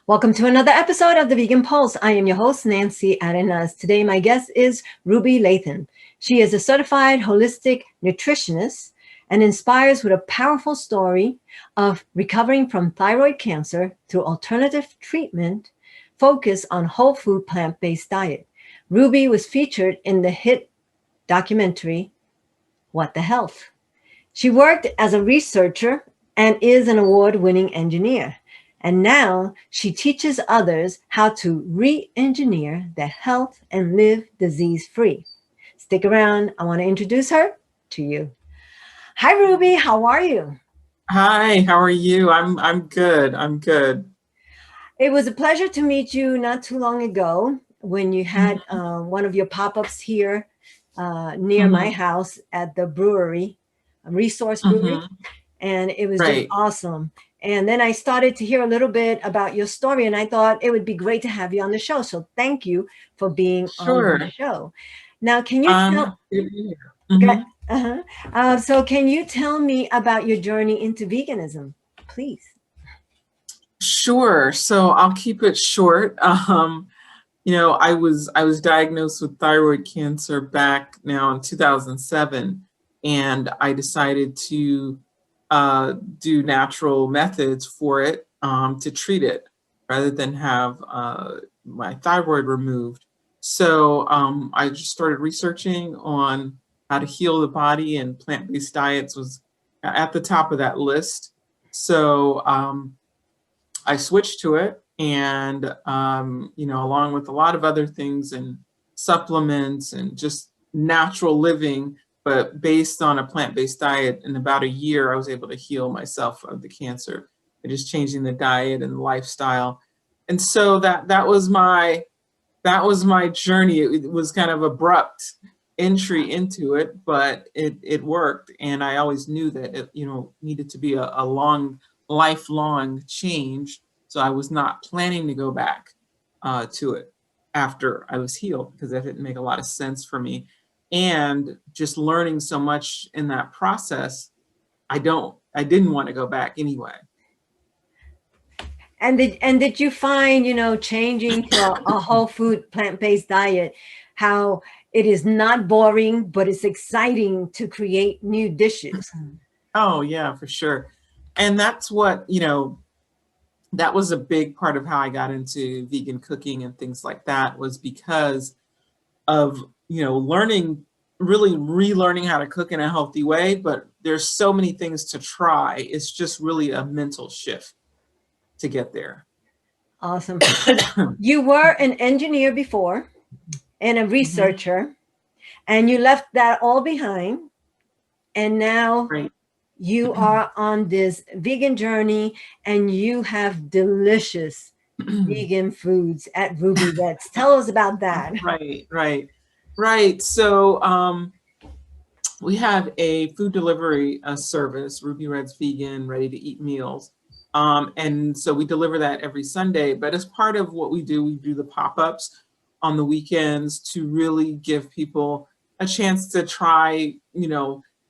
Welcome to another episode of the Vegan Pulse. I am your host, Nancy Arenas. Today, my guest is Ruby Lathon. She is a certified holistic nutritionist and inspires with a powerful story of recovering from thyroid cancer through alternative treatment focused on whole food plant-based diet. Ruby was featured in the hit documentary, What the Health. She worked as a researcher and is an award-winning engineer. And now she teaches others how to re-engineer their health and live disease-free. Stick around. I want to introduce her to you. Hi, Ruby. How are you? Hi, how are you? I'm good. I'm good. It was a pleasure to meet you not too long ago when you had one of your pop-ups here near my Mm-hmm. house at the brewery, Resource Brewery. Mm-hmm. And it was just Right. awesome. And then I started to hear a little bit about your story, and I thought it would be great to have you on the show. So thank you for being on the Sure. show. Now, can you tell? Happy to be here. Okay, Mm-hmm. uh-huh. So can you tell me about your journey into veganism, please? Sure. So I'll keep it short. I was diagnosed with thyroid cancer back now in 2007, and I decided to do natural methods for it to treat it rather than have my thyroid removed. So I just started researching on how to heal the body, and plant-based diets was at the top of that list. So I switched to it, and along with a lot of other things and supplements and just natural living, but based on a plant-based diet. In about a year, I was able to heal myself of the cancer by just changing the diet and lifestyle. And so that was my journey. It was kind of abrupt entry into it, but it worked, and I always knew that it needed to be a long lifelong change. So I was not planning to go back to it after I was healed, because that didn't make a lot of sense for me. And just learning so much in that process, I didn't want to go back anyway. And did you find, changing to a whole food plant-based diet, how it is not boring, but it's exciting to create new dishes? Oh yeah, for sure. And that's what, that was a big part of how I got into vegan cooking and things like that, was because of, learning, really relearning how to cook in a healthy way. But there's so many things to try. It's just really a mental shift to get there. Awesome. So you were an engineer before and a Mhm. researcher, and you left that all behind. And now Right. you are on this vegan journey and you have delicious vegan foods at Ruby Reds. Tell us about that. Right, right, right. So we have a food delivery service, Ruby Red's Vegan Ready to Eat Meals. And so we deliver that every Sunday. But as part of what we do the pop-ups on the weekends to really give people a chance to try,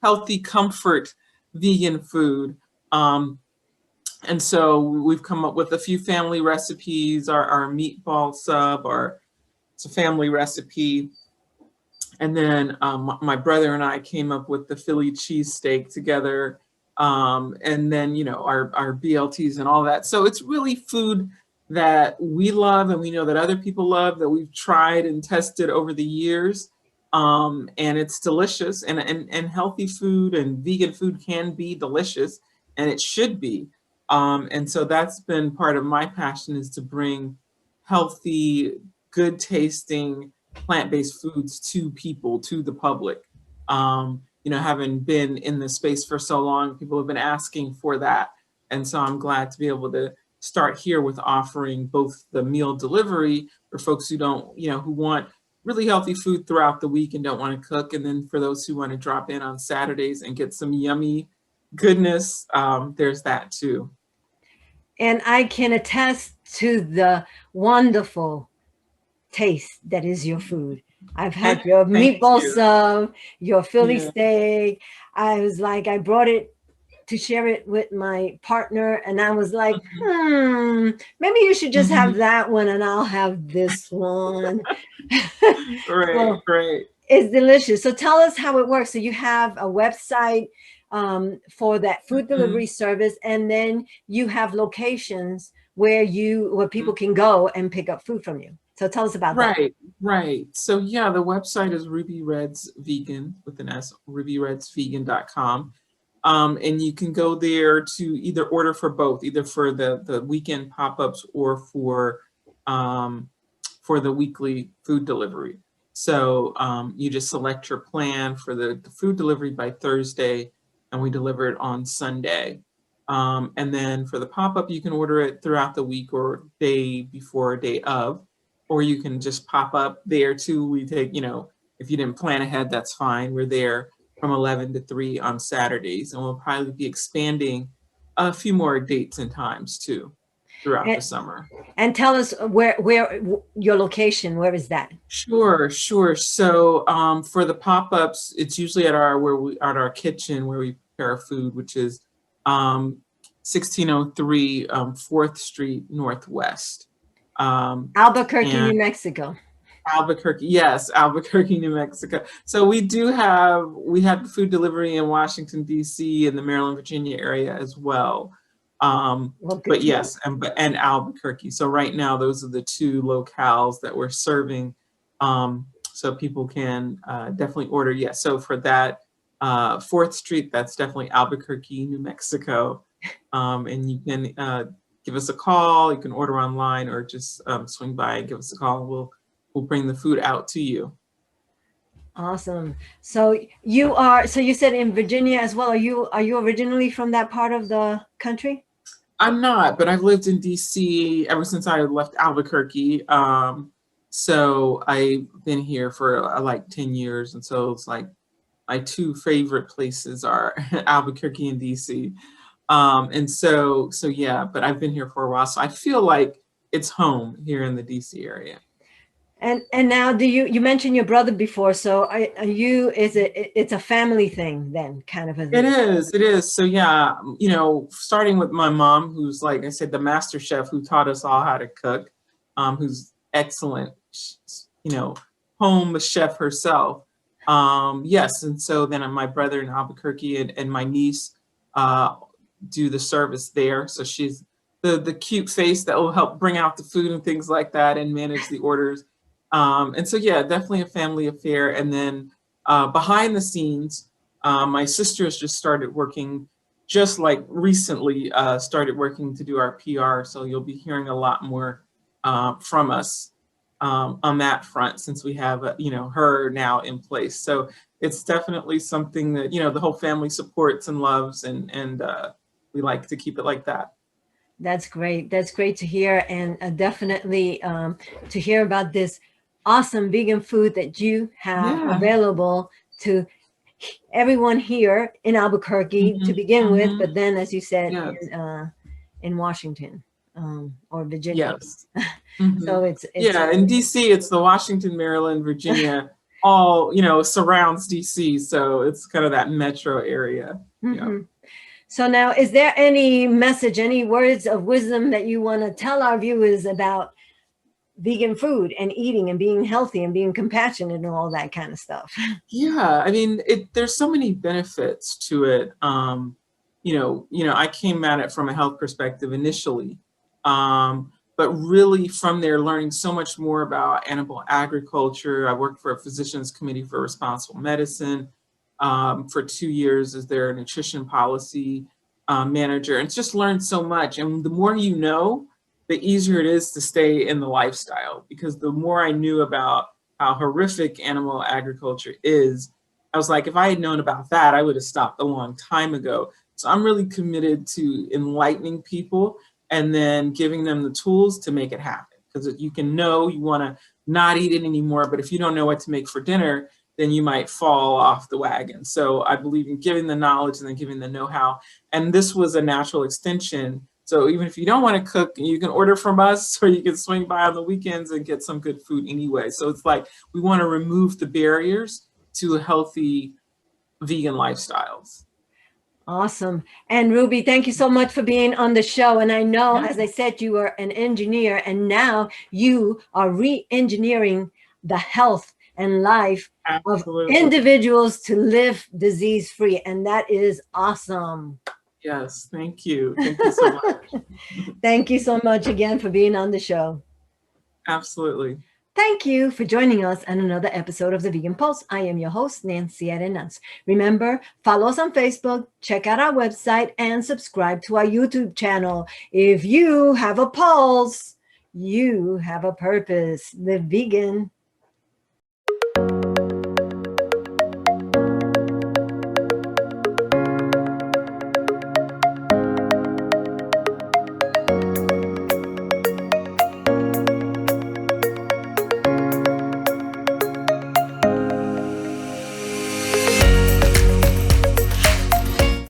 healthy comfort vegan food. Um, and so we've come up with a few family recipes. Our meatball sub, it's a family recipe. And then my brother and I came up with the Philly cheesesteak together. And then, our BLTs and all that. So it's really food that we love and we know that other people love, that we've tried and tested over the years. And it's delicious, and healthy food and vegan food can be delicious, and it should be. And so that's been part of my passion, is to bring healthy, good tasting plant-based foods to people, to the public. Having been in this space for so long, people have been asking for that. And so I'm glad to be able to start here with offering both the meal delivery for folks who don't, who want really healthy food throughout the week and don't want to cook. And then for those who want to drop in on Saturdays and get some yummy goodness, there's that too. And I can attest to the wonderful taste that is your food. I've had your Thank meatball you. sub, your Philly Yeah. steak. I was like, I brought it to share it with my partner, and I was like, Mhm. maybe you should just have Mhm. that one and I'll have this one. Right, So right. it's delicious. So tell us how it works. So you have a website for that food delivery Mhm. service, and then you have locations where people can go and pick up food from you. So tell us about that. Right, right. So yeah, the website is Ruby Reds Vegan with an S, rubyredsvegan.com. And you can go there to either order for both, either for the weekend pop-ups or um, for the weekly food delivery. So you just select your plan for the food delivery by Thursday, and we deliver it on Sunday. And then for the pop-up, you can order it throughout the week or day before, day of, or you can just pop up there too. We take, if you didn't plan ahead, that's fine. We're there from 11 to 3 on Saturdays, and we'll probably be expanding a few more dates and times too throughout the And, summer. and tell us where your location, where is that? Sure, sure. So for the pop-ups, it's usually at our kitchen where we prepare our food, which is 1603 4th Street Northwest. Um, Albuquerque, and New Mexico. Albuquerque, yes, Albuquerque, New Mexico. So we have food delivery in Washington, D.C. and the Maryland, Virginia area as well. Well, good But to know. yes, and Albuquerque. So right now, those are the two locales that we're serving. So people can definitely order. Yes, so for that 4th Street, that's definitely Albuquerque, New Mexico. And you can give us a call. You can order online or just swing by and give us a call. We'll bring the food out to you. Awesome. So you said in Virginia as well. Are you originally from that part of the country? I'm not, but I've lived in DC ever since I left Albuquerque. So I've been here for like 10 years. And so it's like my two favorite places are Albuquerque and DC. And so yeah, but I've been here for a while. So I feel like it's home here in the DC area. And now, you mentioned your brother before? So are you? Is it's a family thing then, kind of It is, it is. So yeah, starting with my mom, who's like I said, the master chef who taught us all how to cook, who's excellent, you know, home chef herself. Yes, and so then my brother in Albuquerque and my niece uh, do the service there. So she's the cute face that will help bring out the food and things like that and manage the orders. And so yeah, definitely a family affair. And then behind the scenes. My sister has just started working, just like recently started working to do our PR. So you'll be hearing a lot more from us on that front since we have, her now in place. So it's definitely something that, the whole family supports and loves, and we like to keep it like that. That's great. That's great to hear, and definitely to hear about this awesome vegan food that you have Yeah. available to everyone here in Albuquerque to Hmm. begin with, Hmm. but then, as you said, Yes. in Washington or Virginia. Yes. Hmm. So it's Yeah, in DC, it's the Washington, Maryland, Virginia, all surrounds DC, so it's kind of that metro area. Yeah. Mhm. So now, is there any message, any words of wisdom that you want to tell our viewers about vegan food and eating and being healthy and being compassionate and all that kind of stuff? Yeah, I mean, there's so many benefits to it. I came at it from a health perspective initially, but really from there, learning so much more about animal agriculture. I worked for a physicians committee for responsible medicine for 2 years as their nutrition policy manager, and it's just learned so much. And the more you know, the easier it is to stay in the lifestyle, because the more I knew about how horrific animal agriculture is, I was like, if I had known about that, I would have stopped a long time ago. So I'm really committed to enlightening people and then giving them the tools to make it happen. Because you can know you want to not eat it anymore, but if you don't know what to make for dinner, then you might fall off the wagon. So I believe in giving the knowledge and then giving the know-how. And this was a natural extension. So even if you don't want to cook, you can order from us, or you can swing by on the weekends and get some good food anyway. So it's like we want to remove the barriers to healthy vegan lifestyles. Awesome. And Ruby, thank you so much for being on the show. And I know, Yeah, as I said, you were an engineer and now you are re-engineering the health and life of absolutely. individuals to live disease-free. And that is awesome. Yes, thank you. Thank you so much. Thank you so much again for being on the show. Absolutely. Thank you for joining us on another episode of The Vegan Pulse. I am your host, Nancy Arenas. Remember, follow us on Facebook, check out our website, and subscribe to our YouTube channel. If you have a pulse, you have a purpose. Live vegan.